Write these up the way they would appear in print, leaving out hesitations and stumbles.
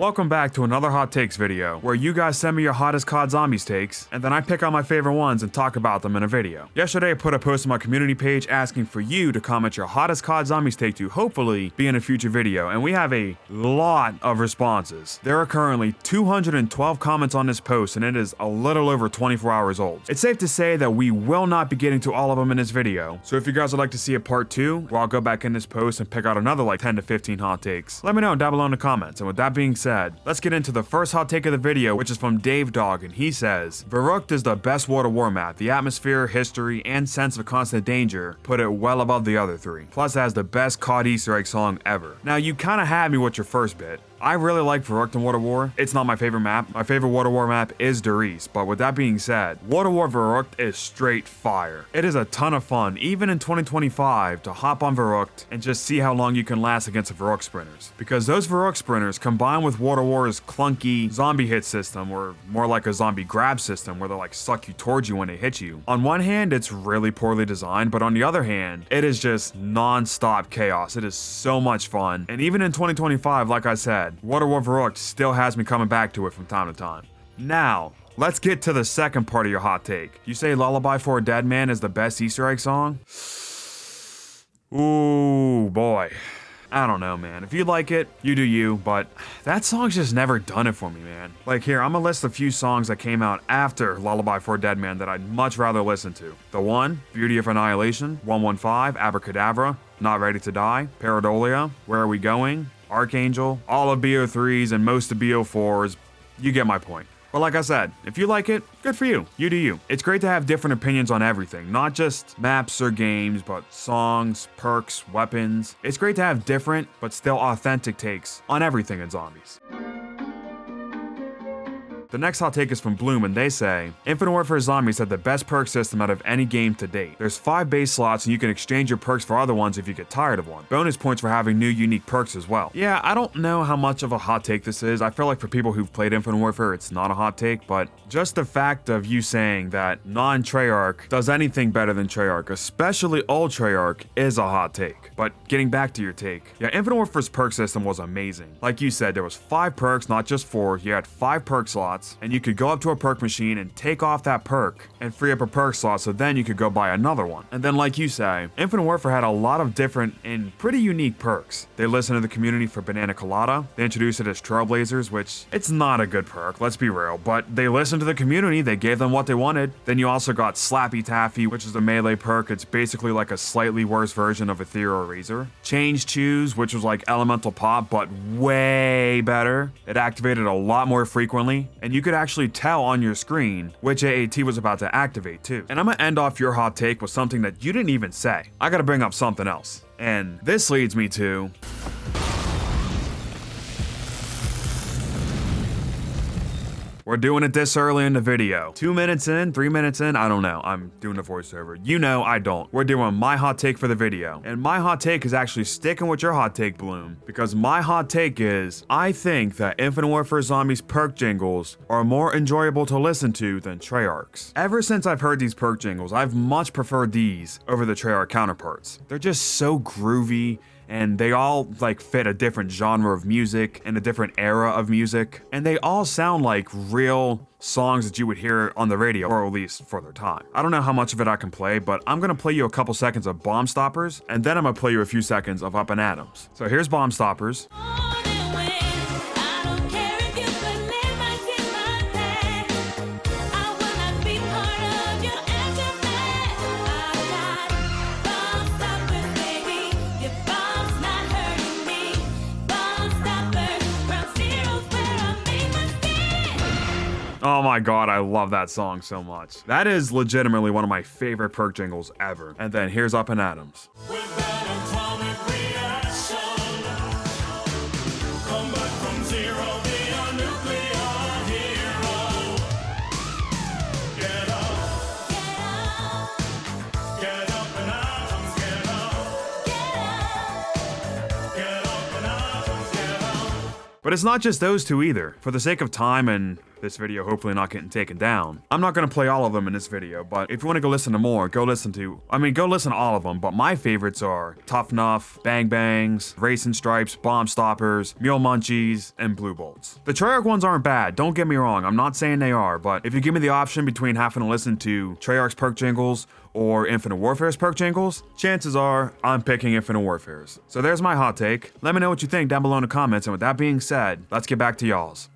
Welcome back to another Hot Takes video, where you guys send me your hottest COD Zombies takes, and then I pick out my favorite ones and talk about them in a video. Yesterday I put a post on my community page asking for you to comment your hottest COD Zombies take to hopefully be in a future video, and we have a lot of responses. There are currently 212 comments on this post, and it is a little over 24 hours old. It's safe to say that we will not be getting to all of them in this video, so if you guys would like to see a part 2, where I'll go back in this post and pick out another like 10 to 15 hot takes, let me know down below in the comments. And with that being said, let's get into the first hot take of the video, which is from Dave Dog, and he says, Verruckt is the best World War map. The atmosphere, history, and sense of constant danger put it well above the other three. Plus it has the best COD Easter egg song ever. Now you kinda had me with your first bit. I really like Verruckt in World of War. It's not my favorite map. My favorite World of War map is Der East, but with that being said, World of War Verruckt is straight fire. It is a ton of fun, even in 2025, to hop on Verruckt and just see how long you can last against the Verruckt sprinters. Because those Verruckt sprinters, combined with World of War's clunky zombie hit system, or more like a zombie grab system where they like suck you towards you when they hit you. On one hand, it's really poorly designed, but on the other hand, it is just non-stop chaos. It is so much fun. And even in 2025, like I said, World of War Verruckt still has me coming back to it from time to time. Now, let's get to the second part of your hot take. You say Lullaby for a Dead Man is the best Easter egg song? Ooh, boy. I don't know, man. If you like it, you do you, but that song's just never done it for me, man. Like here, I'm gonna list a few songs that came out after Lullaby for a Dead Man that I'd much rather listen to. The One, Beauty of Annihilation, 115, Abracadabra, Not Ready to Die, Paradolia, Where Are We Going, Archangel, all of BO3s and most of BO4s. You get my point. But like I said, if you like it, good for you. You do you. It's great to have different opinions on everything, not just maps or games, but songs, perks, weapons. It's great to have different, but still authentic takes on everything in zombies. The next hot take is from Bloom, and they say, Infinite Warfare Zombies had the best perk system out of any game to date. There's 5 base slots and you can exchange your perks for other ones if you get tired of one. Bonus points for having new unique perks as well. Yeah, I don't know how much of a hot take this is. I feel like for people who've played Infinite Warfare, it's not a hot take, but just the fact of you saying that non-Treyarch does anything better than Treyarch, especially old Treyarch, is a hot take. But getting back to your take, yeah, Infinite Warfare's perk system was amazing. Like you said, there was 5 perks, not just 4. You had 5 perk slots, and you could go up to a perk machine and take off that perk and free up a perk slot, so then you could go buy another one. And then like you say, Infinite Warfare had a lot of different and pretty unique perks. They listened to the community for Banana Colada. They introduced it as Trailblazers, which it's not a good perk, let's be real, but they listened to the community, they gave them what they wanted. Then you also got Slappy Taffy, which is a melee perk. It's basically like a slightly worse version of Ethereal Razor. Change Choose, which was like Elemental Pop, but way better. It activated a lot more frequently, and you could actually tell on your screen which AAT was about to activate too. And I'm gonna end off your hot take with something that you didn't even say. I gotta bring up something else. And this leads me to... We're doing it this early in the video. 2 minutes in, 3 minutes in, I don't know. I'm doing the voiceover. You know I don't. We're doing my hot take for the video. And my hot take is actually sticking with your hot take, Bloom. Because my hot take is, I think that Infinite Warfare Zombies perk jingles are more enjoyable to listen to than Treyarch's. Ever since I've heard these perk jingles, I've much preferred these over the Treyarch counterparts. They're just so groovy, and they all like fit a different genre of music and a different era of music, and they all sound like real songs that you would hear on the radio, or at least for their time. I don't know how much of it I can play, but I'm gonna play you a couple seconds of Bomb Stoppers, and then I'm gonna play you a few seconds of Up and Adams. So here's Bomb Stoppers. Oh my god, I love that song so much. That is legitimately one of my favorite perk jingles ever. And then here's Up and Adams. But it's not just those two either. For the sake of time and this video hopefully not getting taken down. I'm not gonna play all of them in this video, but if you wanna go listen to more, go listen to all of them, but my favorites are Tough Nuff, Bang Bangs, Racing Stripes, Bomb Stoppers, Mule Munchies, and Blue Bolts. The Treyarch ones aren't bad, don't get me wrong, I'm not saying they are, but if you give me the option between having to listen to Treyarch's perk jingles or Infinite Warfare's perk jingles, chances are I'm picking Infinite Warfare's. So there's my hot take. Let me know what you think down below in the comments, and with that being said, let's get back to y'all's.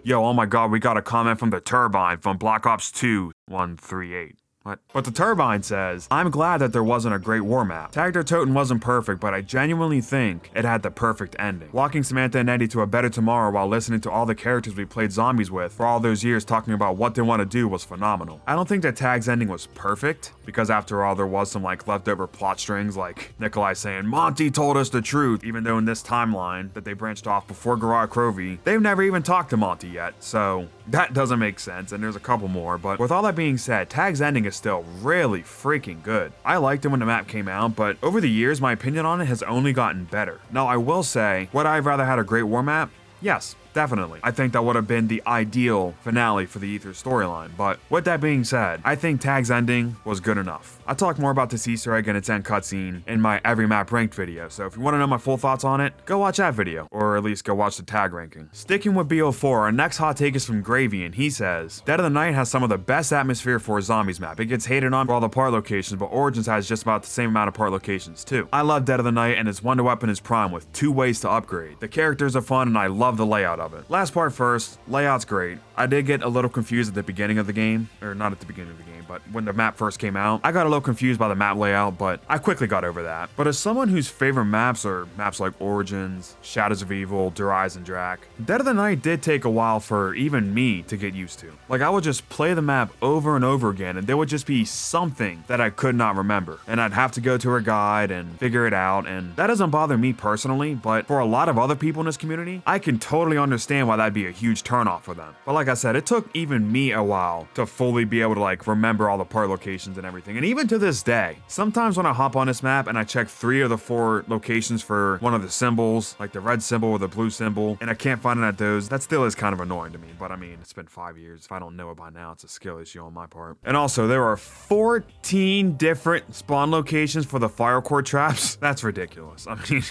Yo, oh my god, we got a comment from the Turbine from Black Ops 2 138. What? But the Turbine says, I'm glad that there wasn't a great war map. Kino der Toten wasn't perfect, but I genuinely think it had the perfect ending. Walking Samantha and Eddie to a better tomorrow while listening to all the characters we played zombies with for all those years talking about what they want to do was phenomenal. I don't think that Tag's ending was perfect, because after all there was some like leftover plot strings like Nikolai saying, Monty told us the truth, even though in this timeline that they branched off before Gerard Crovey, they've never even talked to Monty yet, so that doesn't make sense, and there's a couple more, but with all that being said, Tag's ending is still really freaking good. I liked it when the map came out, but over the years, my opinion on it has only gotten better. Now, I will say, would I have rather had a great war map? Yes, definitely. I think that would have been the ideal finale for the Ether storyline, but with that being said, I think Tag's ending was good enough. I'll talk more about this Easter egg and its end cutscene in my Every Map Ranked video, so if you want to know my full thoughts on it, go watch that video, or at least go watch the Tag ranking. Sticking with BO4, our next hot take is from Gravy, and he says, Dead of the Night has some of the best atmosphere for a zombies map. It gets hated on for all the part locations, but Origins has just about the same amount of part locations too. I love Dead of the Night, and its wonder weapon is Prime with 2 ways to upgrade. The characters are fun, and I love the layout of it. Last part first, layout's great. I did get a little confused at the beginning of the game, or not at the beginning of the game, but when the map first came out, I got a little confused by the map layout, but I quickly got over that. But as someone whose favorite maps are maps like Origins, Shadows of Evil, Derize, and Drac, Dead of the Night did take a while for even me to get used to. Like, I would just play the map over and over again, and there would just be something that I could not remember, and I'd have to go to a guide and figure it out, and that doesn't bother me personally, but for a lot of other people in this community, I can totally understand why that'd be a huge turnoff for them. But like I said, it took even me a while to fully be able to like remember all the part locations and everything, and even to this day, sometimes when I hop on this map and I check 3 of the 4 locations for one of the symbols, like the red symbol or the blue symbol, and I can't find it at those, that still is kind of annoying to me, but I mean, it's been 5 years. If I don't know it by now, it's a skill issue on my part. And also, there are 14 different spawn locations for the fire core traps. That's ridiculous. I mean,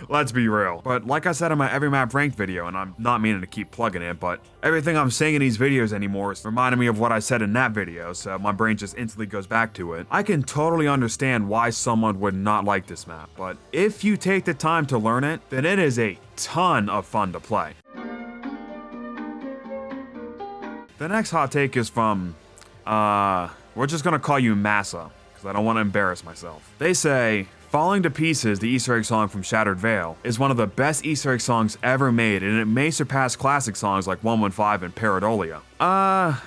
let's be real. But like I said in my Every Map Ranked video, and I'm not meaning to keep plugging it, but everything I'm saying in these videos anymore is reminding me of what I said in that video, so my brain just instantly goes back to it. I can totally understand why someone would not like this map, but if you take the time to learn it, then it is a ton of fun to play. The next hot take is from, we're just gonna call you Massa, because I don't want to embarrass myself. They say, Falling to Pieces, the Easter egg song from Shattered Veil, is one of the best Easter egg songs ever made, and it may surpass classic songs like 115 and Paradolia.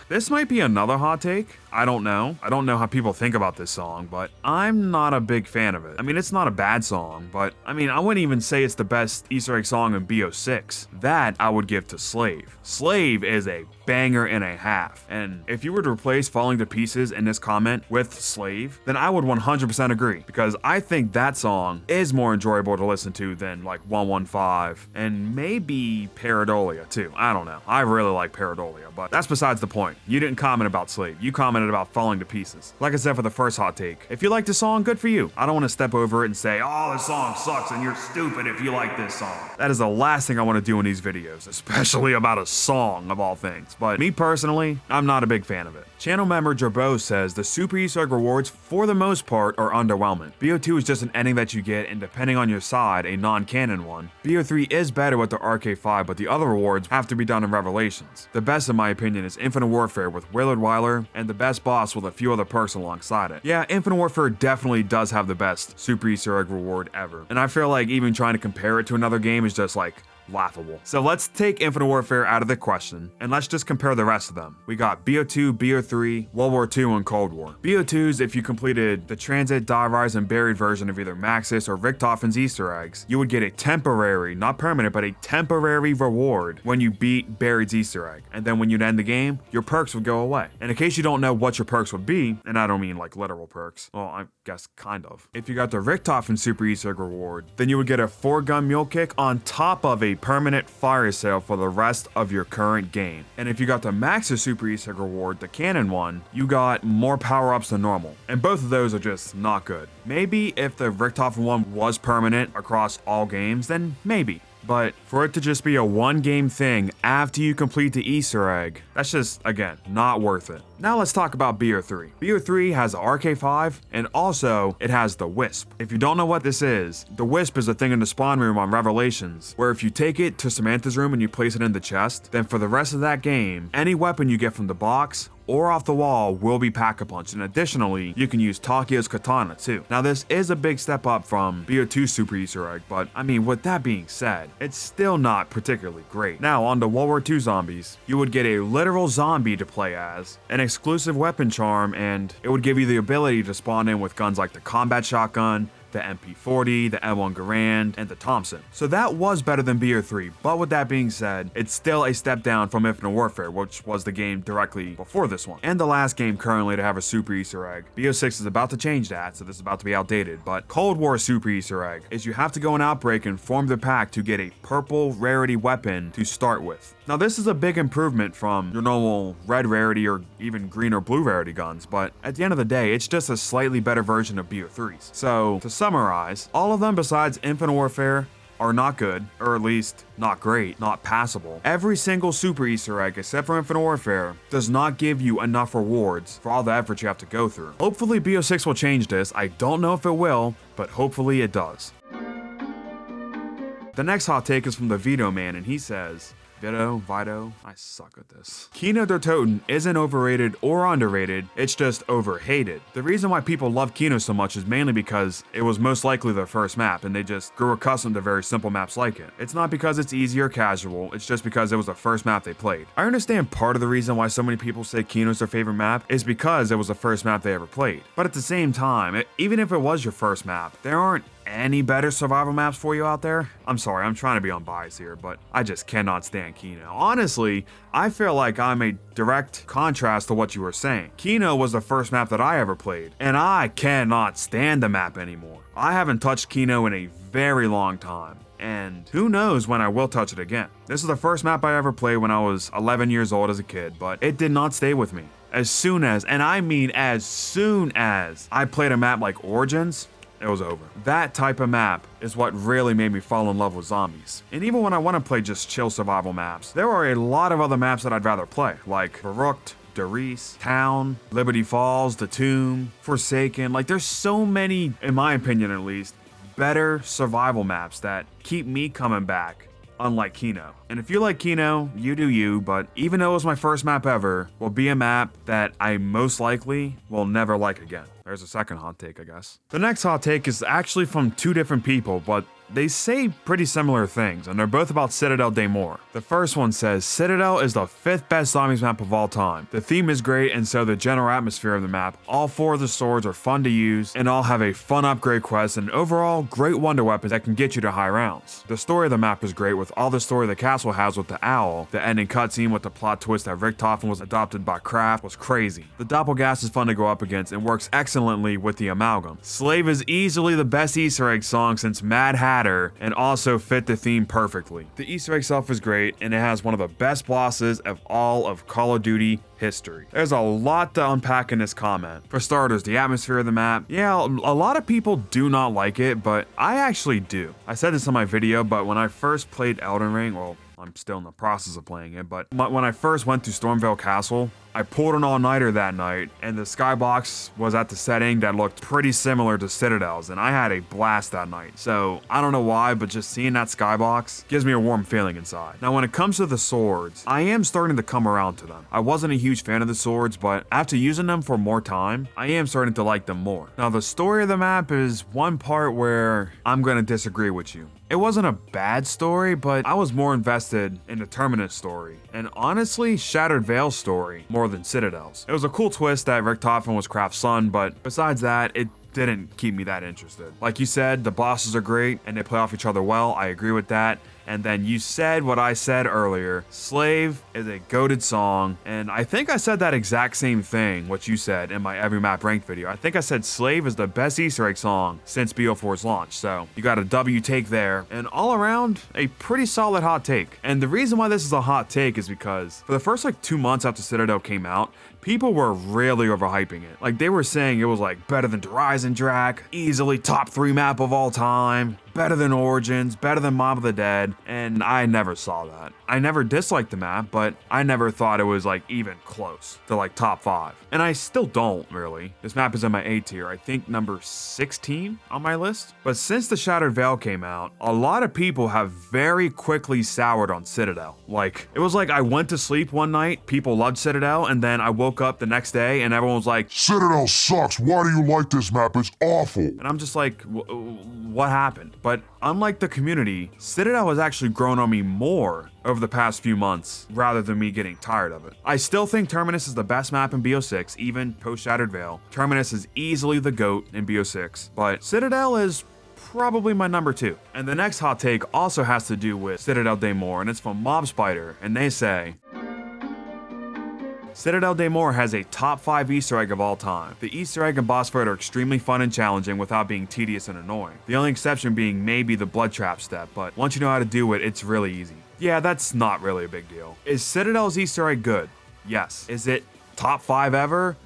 This might be another hot take. I don't know. I don't know how people think about this song, but I'm not a big fan of it. I mean, it's not a bad song, but I mean, I wouldn't even say it's the best Easter egg song in BO6. That I would give to Slave. Slave is a banger and a half, and if you were to replace Falling to Pieces in this comment with Slave, then I would 100% agree, because I think that song is more enjoyable to listen to than like 115 and maybe Paradolia too. I don't know. I really like Paradolia, but that's besides the point. You didn't comment about Slave. You commented about Falling to Pieces. Like I said for the first hot take, if you like the song, good for you. I don't want to step over it and say, oh, this song sucks and you're stupid if you like this song. That is the last thing I want to do in these videos, especially about a song of all things. But me personally, I'm not a big fan of it. Channel member Jerbo says the Super Easter egg rewards, for the most part, are underwhelming. BO2 is just an ending that you get, and depending on your side, a non-canon one. BO3 is better with the RK5, but the other rewards have to be done in Revelations. The best, in my opinion, is Infinite Warfare with Willard Weiler, and the best boss with a few other perks alongside it. Yeah, Infinite Warfare definitely does have the best Super Easter egg reward ever, and I feel like even trying to compare it to another game is just like laughable. So let's take Infinite Warfare out of the question, and let's just compare the rest of them. We got BO2, BO3, World War II, and Cold War. BO2's, if you completed the Transit, Die Rise, and Buried version of either Maxis or Richtofen's Easter eggs, you would get a temporary, not permanent, but a temporary reward when you beat Buried's Easter egg. And then when you'd end the game, your perks would go away. And in case you don't know what your perks would be, and I don't mean like literal perks, well, I guess kind of. If you got the Richtofen Super Easter egg reward, then you would get a 4-gun mule kick on top of a a permanent fire sale for the rest of your current game. And if you got the Max's Super Easter egg reward, the Cannon one, you got more power-ups than normal. And both of those are just not good. Maybe if the Verruckt one was permanent across all games, then maybe. But for it to just be a one-game thing after you complete the Easter egg, that's just, again, not worth it. Now let's talk about BO3. BO3 has the RK5, and also it has the Wisp. If you don't know what this is, the Wisp is a thing in the spawn room on Revelations, where if you take it to Samantha's room and you place it in the chest, then for the rest of that game, any weapon you get from the box or off the wall will be Pack-a-Punch, and additionally, you can use Takio's katana too. Now this is a big step up from BO2 Super Easter egg, but I mean, with that being said, it's still not particularly great. Now on the World War II zombies, you would get a literal zombie to play as, an exclusive weapon charm, and it would give you the ability to spawn in with guns like the combat shotgun, the MP40, the M1 Garand, and the Thompson. So that was better than BO3, but with that being said, it's still a step down from Infinite Warfare, which was the game directly before this one, and the last game currently to have a Super Easter egg. BO6 is about to change that, so this is about to be outdated, but Cold War Super Easter egg is you have to go in Outbreak and form the pack to get a purple rarity weapon to start with. Now this is a big improvement from your normal red rarity or even green or blue rarity guns, but at the end of the day, it's just a slightly better version of BO3's. So to summarize, all of them besides Infinite Warfare are not good, or at least not great, not passable. Every single Super Easter egg, except for Infinite Warfare, does not give you enough rewards for all the effort you have to go through. Hopefully BO6 will change this. I don't know if it will, but hopefully it does. The next hot take is from the Vito Man, and he says, Vito, I suck at this. Kino der Toten isn't overrated or underrated, it's just overhated. The reason why people love Kino so much is mainly because it was most likely their first map and they just grew accustomed to very simple maps like it. It's not because it's easy or casual, it's just because it was the first map they played. I understand part of the reason why so many people say Kino's their favorite map is because it was the first map they ever played. But at the same time, even if it was your first map, there aren't any better survival maps for you out there? I'm sorry, I'm trying to be unbiased here, but I just cannot stand Kino. Honestly, I feel like I'm a direct contrast to what you were saying. Kino was the first map that I ever played, and I cannot stand the map anymore. I haven't touched Kino in a very long time, and who knows when I will touch it again. This is the first map I ever played when I was 11 years old as a kid, but it did not stay with me. As soon as, and I mean as soon as, I played a map like Origins, it was over. That type of map is what really made me fall in love with zombies. And even when I want to play just chill survival maps, there are a lot of other maps that I'd rather play, like Verruckt, Doris, Town, Liberty Falls, The Tomb, Forsaken. Like there's so many, in my opinion at least, better survival maps that keep me coming back, unlike Kino. And if you like Kino, you do you, but even though it was my first map ever, will be a map that I most likely will never like again. There's a second hot take, I guess. The next hot take is actually from two different people, but they say pretty similar things, and they're both about Citadel de Morts. The first one says, Citadel is the 5th best zombies map of all time. The theme is great, and so the general atmosphere of the map. All 4 of the swords are fun to use, and all have a fun upgrade quest, and overall, great wonder weapons that can get you to high rounds. The story of the map is great, with all the story the castle has with the owl. The ending cutscene with the plot twist that Verruckt was adopted by Kraft was crazy. The Doppelgas is fun to go up against, and works excellently with the amalgam. Slave is easily the best Easter egg song since Mad Hatter, and also fit the theme perfectly. The Easter egg itself is great, and it has one of the best bosses of all of Call of Duty history. There's a lot to unpack in this comment. For starters, the atmosphere of the map. Yeah, a lot of people do not like it, but I actually do. I said this in my video, but when I first played Elden Ring, well, I'm still in the process of playing it, but when I first went to Stormvale Castle, I pulled an all-nighter that night, and the skybox was at the setting that looked pretty similar to Citadel's, and I had a blast that night. So, I don't know why, but just seeing that skybox gives me a warm feeling inside. Now, when it comes to the swords, I am starting to come around to them. I wasn't a huge fan of the swords, but after using them for more time, I am starting to like them more. Now, the story of the map is one part where I'm going to disagree with you. It wasn't a bad story, but I was more invested in the Terminus story, and honestly, Shattered Veil's story more than Citadel's. It was a cool twist that Verruckt was Kraft's son, but besides that, it didn't keep me that interested. Like you said, the bosses are great and they play off each other well. I agree with that. And then you said what I said earlier. Slave is a goated song. And I think I said that exact same thing, what you said in my Every Map Ranked video. I think I said Slave is the best Easter egg song since BO4's launch. So you got a W take there. And all around, a pretty solid hot take. And the reason why this is a hot take is because for the first like 2 months after Citadel came out, people were really overhyping it. Like they were saying it was like better than Horizon Drac, easily top 3 map of all time, better than Origins, better than Mob of the Dead, and I never saw that. I never disliked the map, but I never thought it was like even close to like top 5. And I still don't really. This map is in my A tier, I think number 16 on my list. But since the Shattered Veil came out, a lot of people have very quickly soured on Citadel. Like, it was like I went to sleep one night, people loved Citadel, and then I woke up the next day and everyone was like, Citadel sucks, why do you like this map? It's awful. And I'm just like, what happened? But unlike the community, Citadel has actually grown on me more over the past few months, rather than me getting tired of it. I still think Terminus is the best map in BO6, even post-Shattered Veil. Terminus is easily the GOAT in BO6, but Citadel is probably my number 2. And the next hot take also has to do with Citadel de Morts, and it's from Mob Spider, and they say, Citadel de Morts has a top 5 Easter egg of all time. The Easter egg and boss fight are extremely fun and challenging without being tedious and annoying. The only exception being maybe the blood trap step, but once you know how to do it, it's really easy. Yeah, that's not really a big deal. Is Citadel's Easter egg good? Yes. Is it top 5 ever?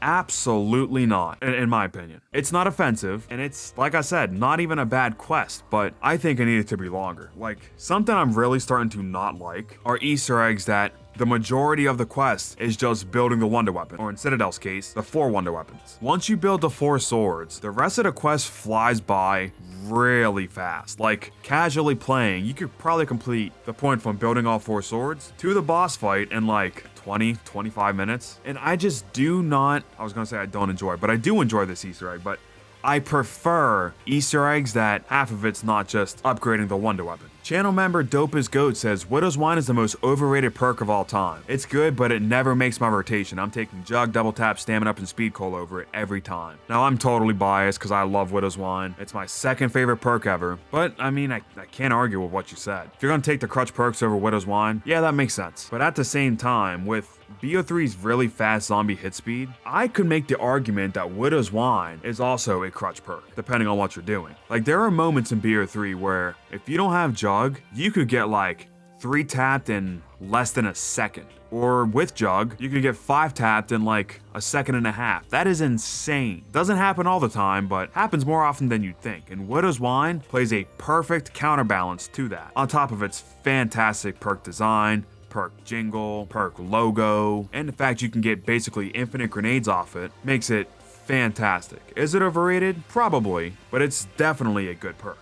Absolutely not, in my opinion. It's not offensive, and it's, like I said, not even a bad quest, but I think it needed to be longer. Like, something I'm really starting to not like are Easter eggs that the majority of the quest is just building the wonder weapon, or in Citadel's case, the 4 wonder weapons. Once you build the 4 swords, the rest of the quest flies by really fast. Like, casually playing, you could probably complete the point from building all 4 swords to the boss fight in like 20-25 minutes. And I just do not, I was gonna say I don't enjoy, but I do enjoy this Easter egg, but I prefer Easter eggs that half of it's not just upgrading the wonder weapon. Channel member Dope as Goat says, Widow's Wine is the most overrated perk of all time. It's good, but it never makes my rotation. I'm taking Jug, Double Tap, Stamina Up, and Speed Coal over it every time. Now, I'm totally biased because I love Widow's Wine. It's my second favorite perk ever, but I mean, I can't argue with what you said. If you're gonna take the crutch perks over Widow's Wine, yeah, that makes sense. But at the same time, with BO3's really fast zombie hit speed, I could make the argument that Widow's Wine is also a crutch perk, depending on what you're doing. Like, there are moments in BO3 where if you don't have Jug, you could get like 3 tapped in less than a second. Or with Jug, you could get 5 tapped in like a second and a half. That is insane. Doesn't happen all the time, but happens more often than you'd think. And Widow's Wine plays a perfect counterbalance to that. On top of its fantastic perk design, perk jingle, perk logo, and the fact you can get basically infinite grenades off it makes it fantastic. Is it overrated? Probably, but it's definitely a good perk.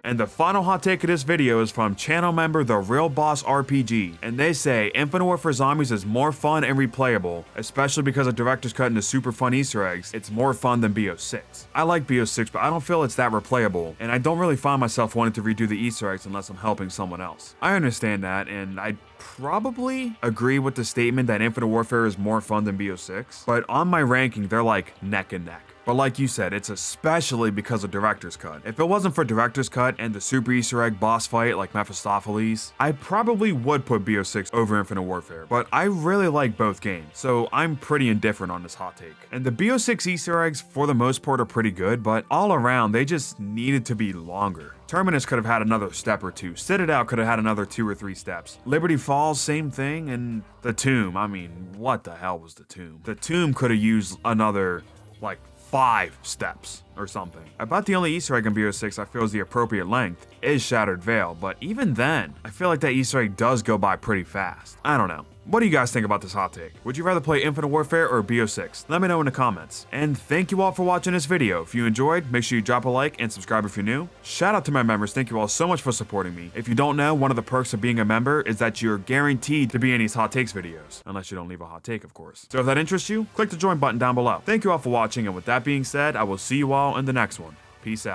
And the final hot take of this video is from channel member The Real Boss RPG, and they say Infinite Warfare Zombies is more fun and replayable, especially because of Director's Cut and the super fun Easter eggs. It's more fun than BO6. I like BO6, but I don't feel it's that replayable, and I don't really find myself wanting to redo the Easter eggs unless I'm helping someone else. I understand that, and I probably agree with the statement that Infinite Warfare is more fun than BO6, but on my ranking, they're like neck and neck. But like you said, it's especially because of Director's Cut. If it wasn't for Director's Cut and the super Easter egg boss fight like Mephistopheles, I probably would put BO6 over Infinite Warfare, but I really like both games, so I'm pretty indifferent on this hot take. And the BO6 Easter eggs, for the most part, are pretty good, but all around, they just needed to be longer. Terminus could have had another step or 2. Citadel could have had another 2 or 3 steps. Liberty Falls, same thing, and the Tomb, I mean, what the hell was the Tomb? The Tomb could have used another, like, 5 steps or something. About the only Easter egg in BO6 I feel is the appropriate length is Shattered Veil, but even then, I feel like that Easter egg does go by pretty fast. I don't know. What do you guys think about this hot take? Would you rather play Infinite Warfare or BO6? Let me know in the comments. And thank you all for watching this video. If you enjoyed, make sure you drop a like and subscribe if you're new. Shout out to my members. Thank you all so much for supporting me. If you don't know, one of the perks of being a member is that you're guaranteed to be in these hot takes videos. Unless you don't leave a hot take, of course. So if that interests you, click the join button down below. Thank you all for watching, and with that being said, I will see you all in the next one. Peace out.